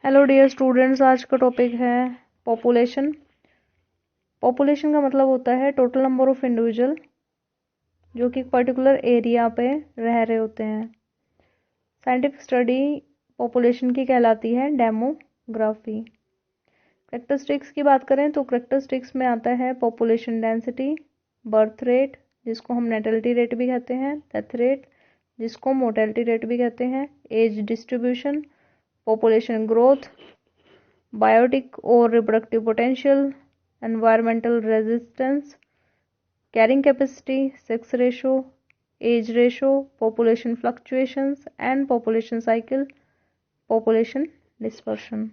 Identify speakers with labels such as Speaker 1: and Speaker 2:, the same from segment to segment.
Speaker 1: Hello dear students, आज का topic है पॉपुलेशन। पॉपुलेशन का मतलब होता है टोटल नंबर ऑफ इंडिविजुअल जो कि एक पर्टिकुलर एरिया पे रह रहे होते हैं। साइंटिफिक स्टडी पॉपुलेशन की कहलाती है डेमोग्राफी। करेक्टरिस्टिक्स की बात करें तो करेक्टरिस्टिक्स में आता है पॉपुलेशन डेंसिटी, बर्थ रेट जिसको हम नेटलिटी रेट भी कहते हैं, डेथ रेट जिसको मोर्टेलिटी रेट भी कहते हैं, age distribution, population growth, biotic और reproductive potential, environmental resistance, carrying capacity, sex ratio, age ratio, population fluctuations and population cycle, population dispersion.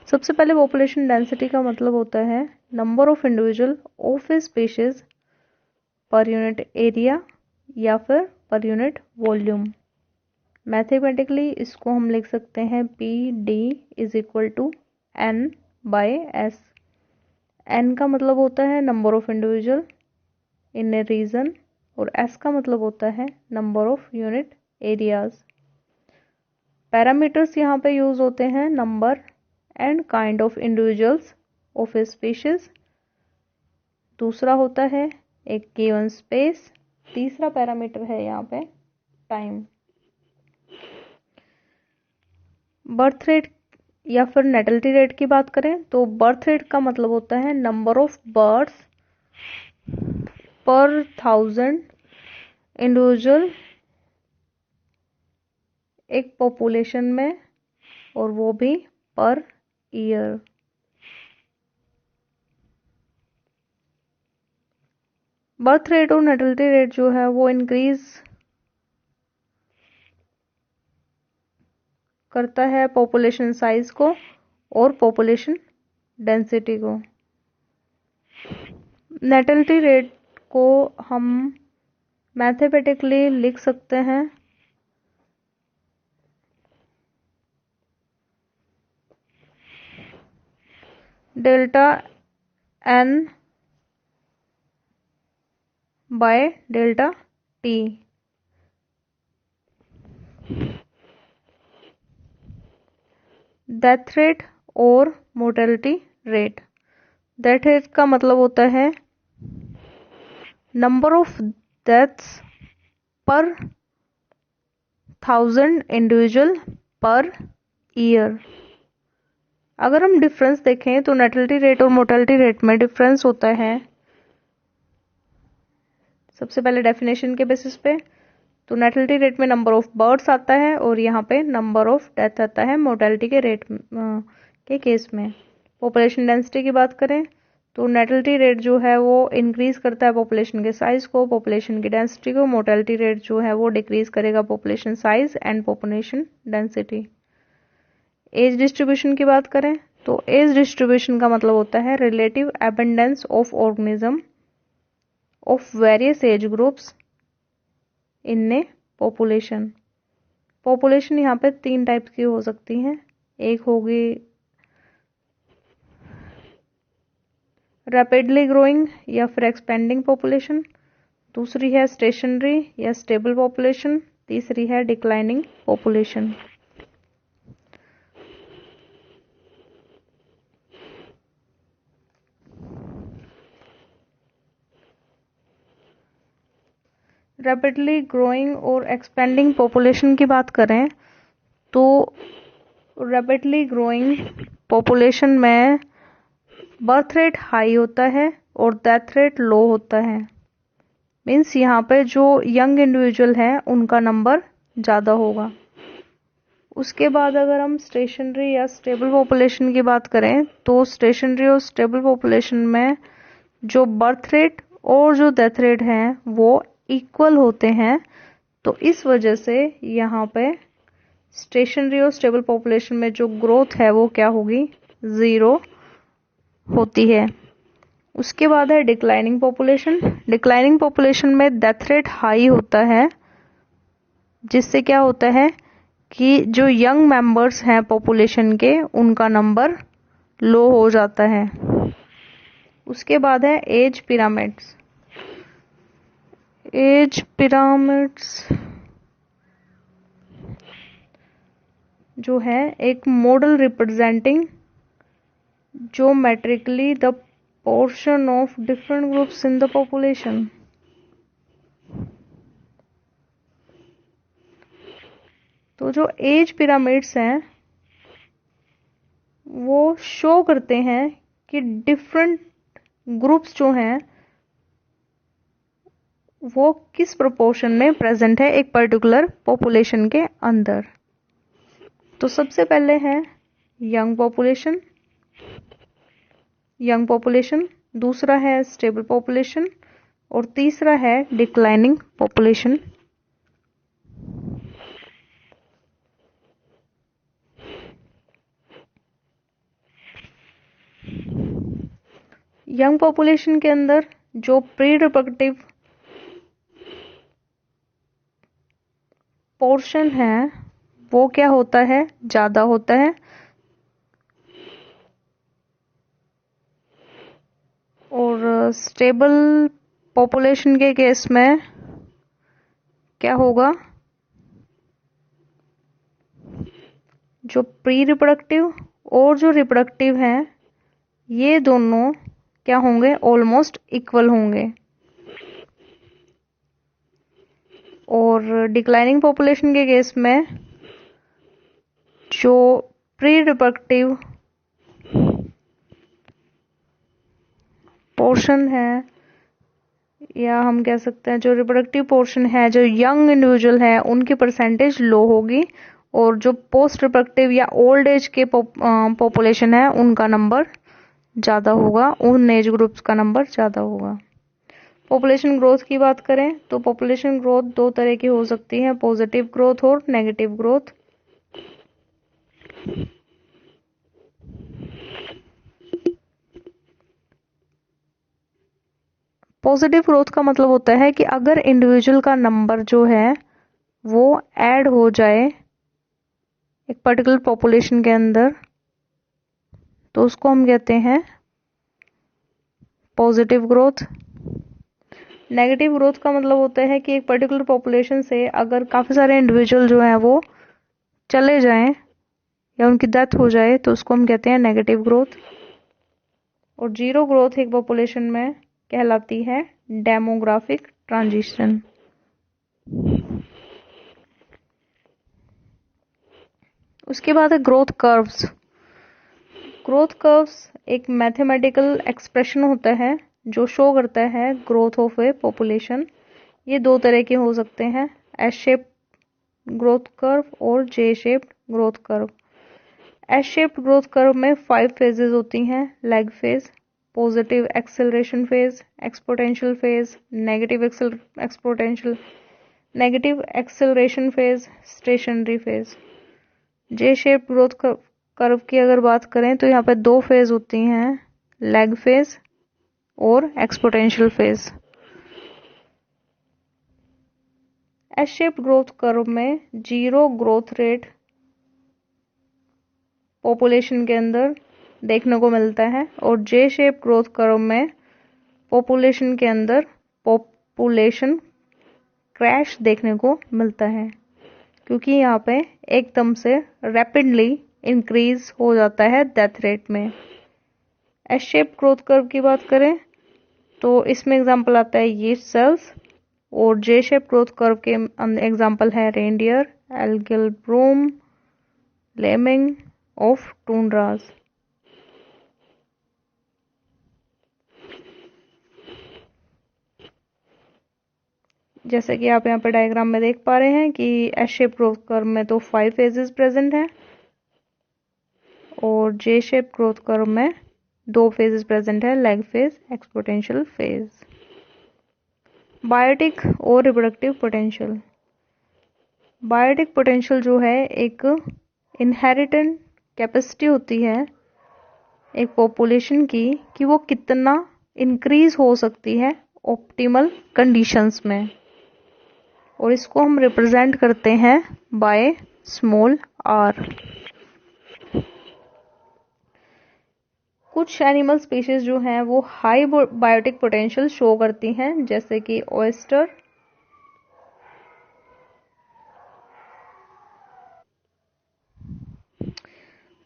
Speaker 1: सबसे पहले पॉपुलेशन डेंसिटी का मतलब होता है number of individual of a species per unit area या फिर per unit volume. Mathematically इसको हम लिख सकते हैं P D is equal to N by S. N का मतलब होता है number of individual in a region और एस का मतलब होता है number of unit areas. Parameters यहाँ पे यूज होते हैं number and kind of individuals of a species. दूसरा होता है एक गिवन स्पेस। तीसरा पैरामीटर है यहाँ पे टाइम। बर्थ रेट या फिर नेटलिटी रेट की बात करें तो बर्थ रेट का मतलब होता है नंबर ऑफ बर्थ्स पर 1000 इंडिविजुअल एक पॉपुलेशन में, और वो भी पर ईयर। बर्थ रेट और नेटलिटी रेट जो है वो इंक्रीज करता है पॉपुलेशन साइज को और पॉपुलेशन डेंसिटी को। नेटलिटी रेट को हम मैथमेटिकली लिख सकते हैं delta N by delta T. Death rate और मोर्टेलिटी रेट। डेथ रेट का मतलब होता है नंबर ऑफ डेथ्स पर 1000 इंडिविजुअल पर ईयर। अगर हम डिफरेंस देखें तो नेटलिटी रेट और मोर्टेलिटी रेट में डिफरेंस होता है सबसे पहले डेफिनेशन के बेसिस पे। तो नेटलिटी रेट में नंबर ऑफ बर्ड्स आता है और यहाँ पे नंबर ऑफ डेथ आता है मोर्टेलिटी के रेट के केस में। पॉपुलेशन डेंसिटी की बात करें तो नेटलिटी रेट जो है वो इंक्रीज करता है पॉपुलेशन के साइज को, पॉपुलेशन की डेंसिटी को। मोर्टेलिटी रेट जो है वो डिक्रीज करेगा population size and population density. Age distribution की बात करें तो एज डिस्ट्रीब्यूशन का मतलब होता है relative abundance of organism of various age groups in a population. Population यहाँ पे 3 टाइप्स की हो सकती हैं। एक होगी रैपिडली ग्रोइंग या फिर एक्सपेंडिंग पॉपुलेशन, दूसरी है स्टेशनरी या स्टेबल पॉपुलेशन, तीसरी है डिक्लाइनिंग पॉपुलेशन। रैपिडली ग्रोइंग और एक्सपेंडिंग पॉपुलेशन की बात करें तो रैपिडली ग्रोइंग पॉपुलेशन में बर्थ रेट हाई होता है और डेथ रेट लो होता है। मीन्स यहाँ पे जो यंग इंडिविजुअल हैं उनका नंबर ज़्यादा होगा। उसके बाद अगर हम स्टेशनरी या स्टेबल पॉपुलेशन की बात करें तो स्टेशनरी और स्टेबल पॉपुलेशन में जो बर्थ रेट और जो डेथ रेट हैं वो इक्वल होते हैं। तो इस वजह से यहाँ पे स्टेशनरी और स्टेबल पॉपुलेशन में जो ग्रोथ है वो क्या होगी, 0 होती है। उसके बाद है डिक्लाइनिंग पॉपुलेशन। डिक्लाइनिंग पॉपुलेशन में डेथ रेट हाई होता है, जिससे क्या होता है कि जो यंग मेंबर्स हैं पॉपुलेशन के उनका नंबर लो हो जाता है। उसके बाद है एज पिरामिड्स। एज पिरामिड्स जो है एक model representing geometrically the portion of different groups in the population. तो जो एज पिरामिड्स हैं वो शो करते हैं कि डिफरेंट ग्रुप्स जो हैं वो किस प्रोपोर्शन में प्रेजेंट है एक पर्टिकुलर पॉपुलेशन के अंदर। तो सबसे पहले है यंग पॉपुलेशन, दूसरा है स्टेबल पॉपुलेशन और तीसरा है डिक्लाइनिंग पॉपुलेशन। यंग पॉपुलेशन के अंदर जो प्री रिप्रोडक्टिव पोर्शन है वो क्या होता है, ज्यादा होता है। और स्टेबल पॉपुलेशन के केस में क्या होगा, जो प्री रिप्रोडक्टिव और जो रिप्रोडक्टिव है ये दोनों क्या होंगे, ऑलमोस्ट इक्वल होंगे। और डिक्लाइनिंग पॉपुलेशन के केस में जो प्री रिप्रोडक्टिव पोर्शन है या हम कह सकते हैं जो रिप्रोडक्टिव पोर्शन है, जो यंग इंडिविजुअल है उनकी परसेंटेज लो होगी और जो पोस्ट रिप्रोडक्टिव या ओल्ड एज के पॉपुलेशन है उनका नंबर ज़्यादा होगा, उन एज ग्रुप्स का नंबर ज़्यादा होगा। पॉपुलेशन ग्रोथ की बात करें तो पॉपुलेशन ग्रोथ दो तरह की हो सकती है, पॉजिटिव ग्रोथ और नेगेटिव ग्रोथ। पॉजिटिव ग्रोथ का मतलब होता है कि अगर इंडिविजुअल का नंबर जो है वो ऐड हो जाए एक पर्टिकुलर पॉपुलेशन के अंदर तो उसको हम कहते हैं पॉजिटिव ग्रोथ। नेगेटिव ग्रोथ का मतलब होता है कि एक पर्टिकुलर पॉपुलेशन से अगर काफ़ी सारे इंडिविजुअल जो हैं वो चले जाएं या उनकी डेथ हो जाए तो उसको हम कहते हैं नेगेटिव ग्रोथ। और जीरो ग्रोथ एक पॉपुलेशन में कहलाती है डेमोग्राफिक ट्रांजिशन। उसके बाद है ग्रोथ कर्व्स। ग्रोथ कर्व्स एक मैथमेटिकल एक्सप्रेशन होता है जो शो करता है ग्रोथ ऑफ ए पॉपुलेशन। ये दो तरह के हो सकते हैं, एस शेप ग्रोथ कर्व और जे shape growth curve. S shape growth curve में 5 फेजेस होती हैं, lag phase, positive acceleration phase, exponential phase, negative acceleration phase, stationary phase. जे शेप ग्रोथ कर्व की अगर बात करें तो यहाँ पे 2 फेज होती हैं, लैग फेज और exponential phase. S shape growth curve में जीरो ग्रोथ रेट पॉपुलेशन के अंदर देखने को मिलता है और जे शेप ग्रोथ कर्व में पॉपुलेशन के अंदर पॉपुलेशन क्रैश देखने को मिलता है क्योंकि यहाँ पे एकदम से रैपिडली इंक्रीज हो जाता है डेथ रेट में। एस शेप ग्रोथ कर्व की बात करें तो इसमें एग्जांपल आता है यीस्ट सेल्स और जे शेप ग्रोथ कर्व के एग्जांपल है रेनडियर, एल्गल ब्रूम, लेमिंग ऑफ टूंड्रास। जैसे कि आप यहाँ पर डायग्राम में देख पा रहे हैं कि एस शेप ग्रोथ कर्व में तो 5 फेजेस प्रेजेंट हैं और जे शेप ग्रोथ कर्व में 2 फेजेस प्रेजेंट है, lag phase, exponential phase. Biotic और रिप्रोडक्टिव पोटेंशियल। बायोटिक पोटेंशियल जो है एक इनहेरिटेंट कैपेसिटी होती है एक पॉपुलेशन की कि वो कितना इंक्रीज हो सकती है ऑप्टिमल कंडीशंस में, और इसको हम रिप्रेजेंट करते हैं बाय स्मॉल आर। कुछ एनिमल स्पीशीज जो हैं वो हाई बायोटिक पोटेंशियल शो करती हैं, जैसे कि ऑयस्टर,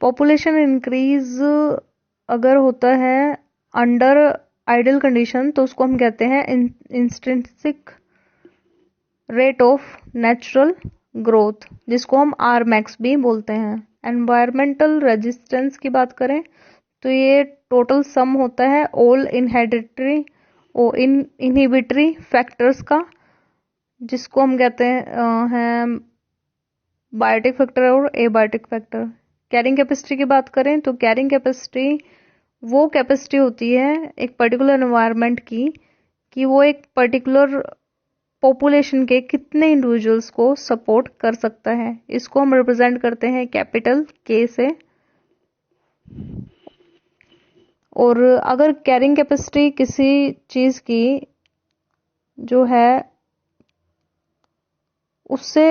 Speaker 1: पॉपुलेशन इंक्रीज अगर होता है अंडर आइडियल कंडीशन तो उसको हम कहते हैं intrinsic rate of natural growth, जिसको हम आर मैक्स भी बोलते हैं। एनवायरमेंटल रेजिस्टेंस की बात करें तो ये टोटल सम होता है ऑल इनहिबिटरी फैक्टर्स का, जिसको हम कहते हैं बायोटिक फैक्टर और एबायोटिक फैक्टर। कैरिंग कैपेसिटी की बात करें तो कैरिंग कैपेसिटी वो कैपेसिटी होती है एक पर्टिकुलर एनवायरनमेंट की कि वो एक पर्टिकुलर पॉपुलेशन के कितने इंडिविजुअल्स को सपोर्ट कर सकता है। इसको हम रिप्रेजेंट करते हैं कैपिटल के से। और अगर कैरिंग कैपेसिटी किसी चीज की जो है उससे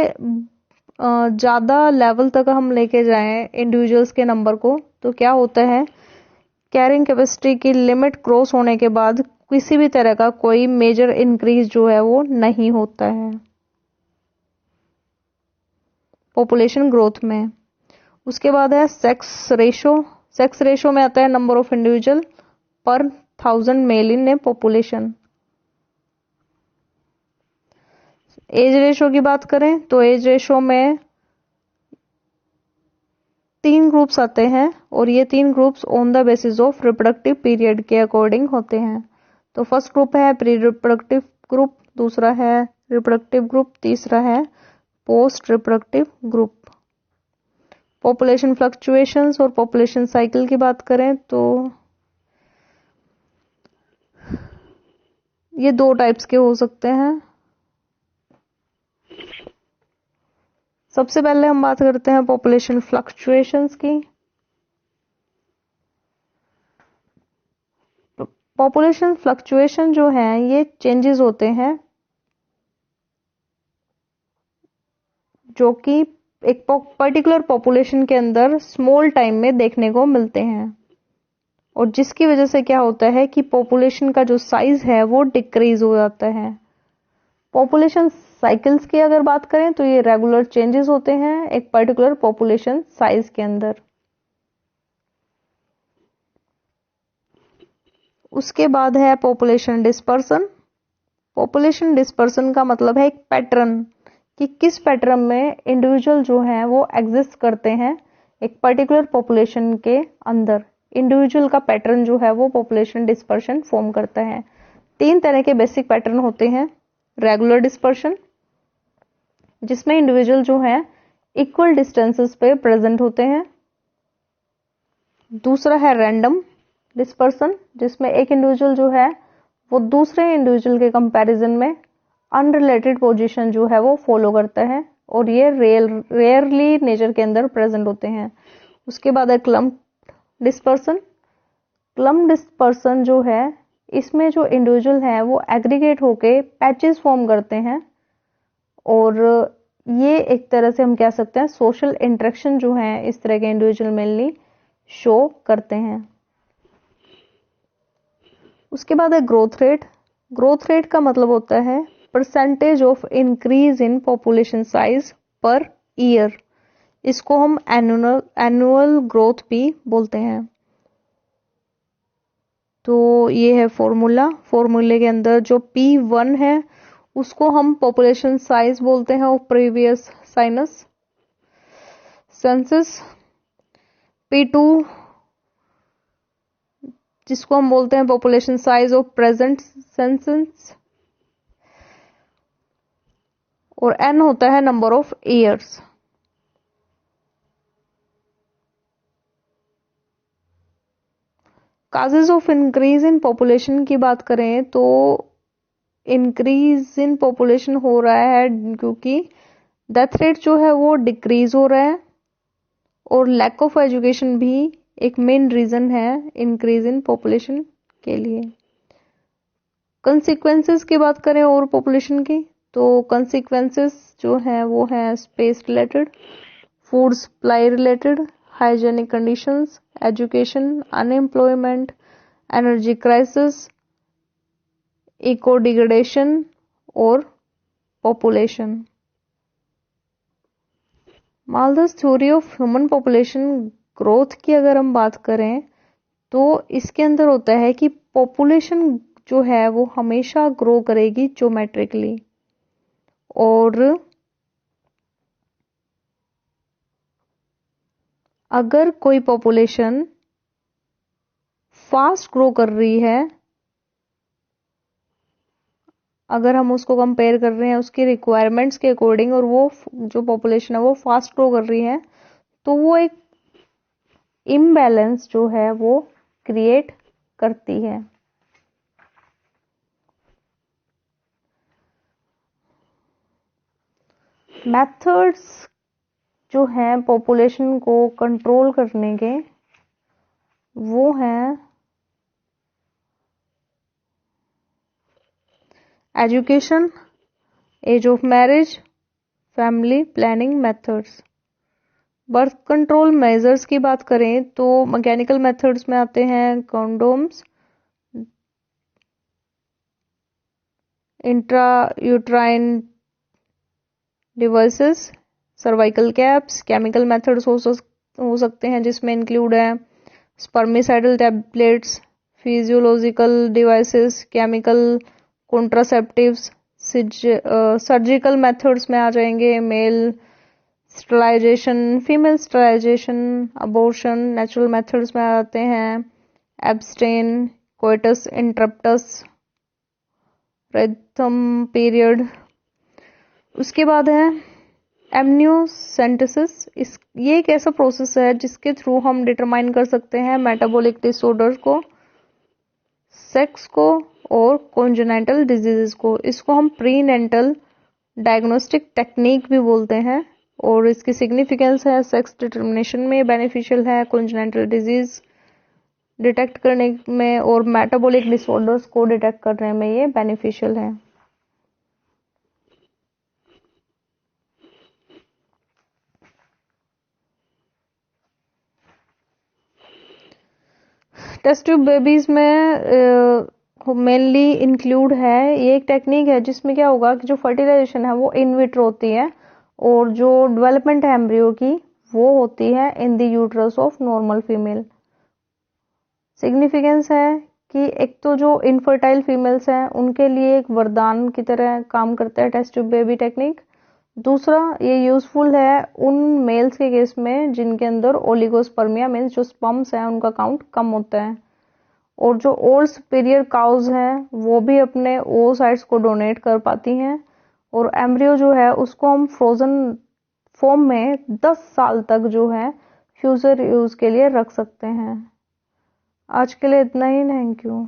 Speaker 1: ज्यादा लेवल तक हम लेके जाएं इंडिविजुअल्स के नंबर को, तो क्या होता है कैरिंग कैपेसिटी की लिमिट क्रॉस होने के बाद किसी भी तरह का कोई मेजर इंक्रीज जो है वो नहीं होता है पॉपुलेशन ग्रोथ में। उसके बाद है सेक्स रेशो। सेक्स रेशो में आता है नंबर ऑफ इंडिविजुअल पर 1000 male in a population. Age ratio की बात करें तो एज रेशो में 3 ग्रुप्स आते हैं और ये 3 groups on the basis of reproductive period के अकॉर्डिंग होते हैं। तो फर्स्ट ग्रुप है प्री रिप्रोडक्टिव ग्रुप, दूसरा है रिप्रोडक्टिव ग्रुप, तीसरा है post reproductive group. Population fluctuations और पॉपुलेशन साइकिल की बात करें तो ये 2 टाइप्स के हो सकते हैं। सबसे पहले हम बात करते हैं पॉपुलेशन फ्लक्चुएशंस की। पॉपुलेशन फ्लक्चुएशन जो है ये चेंजेस होते हैं जो कि एक पर्टिकुलर पॉपुलेशन के अंदर स्मॉल टाइम में देखने को मिलते हैं और जिसकी वजह से क्या होता है कि पॉपुलेशन का जो साइज है वो डिक्रीज हो जाता है। पॉपुलेशन साइकिल्स की अगर बात करें तो ये रेगुलर चेंजेस होते हैं एक पर्टिकुलर पॉपुलेशन साइज के अंदर। उसके बाद है पॉपुलेशन डिस्पर्सन। पॉपुलेशन डिस्पर्सन का मतलब है एक पैटर्न कि किस पैटर्न में इंडिविजुअल जो है वो एग्जिस्ट करते हैं एक पर्टिकुलर पॉपुलेशन के अंदर। इंडिविजुअल का पैटर्न जो है वो पॉपुलेशन डिस्पर्शन फॉर्म करता है। 3 तरह के बेसिक पैटर्न होते हैं। रेगुलर डिस्पर्शन जिसमें इंडिविजुअल जो है इक्वल डिस्टेंसेस पे प्रेजेंट होते हैं। दूसरा है रैंडम डिस्पर्सन जिसमें एक इंडिविजुअल जो है वो दूसरे इंडिविजुअल के कंपैरिजन में अनरिलेटेड पोजीशन जो है वो फॉलो करता है और ये रेयरली नेचर के अंदर प्रेजेंट होते हैं। उसके बाद है क्लम्प डिस्पर्सन। क्लम्प डिस्पर्सन जो है इसमें जो इंडिविजुअल है वो एग्रीगेट होके पैचेस फॉर्म करते हैं और ये एक तरह से हम कह सकते हैं सोशल इंटरेक्शन जो है इस तरह के इंडिविजुअल मेनली शो करते हैं। उसके बाद है ग्रोथ रेट। ग्रोथ रेट का मतलब होता है percentage of increase in population size per year. इसको हम एनुअल ग्रोथ भी बोलते हैं। तो ये है फॉर्मूले के अंदर जो P1 है उसको हम पॉपुलेशन साइज बोलते हैं ऑफ प्रीवियस सेंसस। P2 जिसको हम बोलते हैं population size of present census और N होता है number of years. Causes of increase in population की बात करें तो इंक्रीज इन पॉपुलेशन हो रहा है क्योंकि डेथ रेट जो है वो डिक्रीज हो रहा है और लैक ऑफ एजुकेशन भी एक मेन रीजन है इंक्रीज इन पॉपुलेशन के लिए। कंसिक्वेंसेस की बात करें और पॉपुलेशन की तो कंसिक्वेंसेस जो है वो है space related, food supply related, hygienic conditions, education, unemployment, energy crisis, eco degradation और population. Malthus theory of human population growth की अगर हम बात करें तो इसके अंदर होता है कि पॉपुलेशन जो है वो हमेशा ग्रो करेगी ज्योमेट्रिकली, और अगर कोई पॉपुलेशन फास्ट ग्रो कर रही है, अगर हम उसको कंपेयर कर रहे हैं उसकी रिक्वायरमेंट्स के अकॉर्डिंग, और वो जो पॉपुलेशन है वो फास्ट ग्रो कर रही है, तो वो एक इम्बैलेंस जो है वो क्रिएट करती है। मेथड्स जो हैं पॉपुलेशन को कंट्रोल करने के, वो हैं education, age of marriage, family planning methods. Birth control measures की बात करें तो मैकेनिकल मेथड्स में आते हैं condoms, intrauterine devices, cervical caps. Chemical methods हो सकते हैं जिसमें इंक्लूड है spermicidal tablets, physiological devices, chemical contraceptives. Surgical methods में आ जाएंगे male sterilization, female sterilization, abortion. Natural methods में आते हैं abstain, coitus interruptus, rhythm period. उसके बाद है एमनियोसेंटेसिस। ये एक ऐसा प्रोसेस है जिसके थ्रू हम डिटरमाइन कर सकते हैं मेटाबॉलिक डिसऑर्डर को, सेक्स को और कॉन्जेनाइटल डिजीजेस को। इसको हम प्रीनेंटल डायग्नोस्टिक टेक्निक भी बोलते हैं, और इसकी सिग्निफिकेंस है सेक्स डिटर्मिनेशन में बेनिफिशियल है, कॉन्जेनाइटल डिजीज डिटेक्ट करने में और मेटाबॉलिक डिसऑर्डर्स को डिटेक्ट करने में ये बेनिफिशियल है। टेस्ट ट्यूब बेबीज में मेनली इंक्लूड है, ये एक टेक्निक है जिसमें क्या होगा कि जो फर्टिलाइजेशन है वो इन विट्रो होती है, और जो डेवलपमेंट है एम्ब्रियो की वो होती है in the uterus of normal female. Significance है कि एक तो जो इनफर्टाइल फीमेल्स हैं उनके लिए एक वरदान की तरह काम करता है टेस्ट ट्यूब बेबी टेक्निक। दूसरा, ये यूजफुल है उन मेल्स के केस में जिनके अंदर ओलिगोस्पर्मिया मीन्स जो स्पर्म्स हैं उनका काउंट कम होता है, और जो ओल्ड सुपीरियर काउज हैं वो भी अपने ओसाइट्स को डोनेट कर पाती हैं, और एम्ब्रियो जो है उसको हम फ्रोजन फॉर्म में 10 साल तक जो है फ्यूचर यूज के लिए रख सकते हैं। आज के लिए इतना ही, थैंक यू।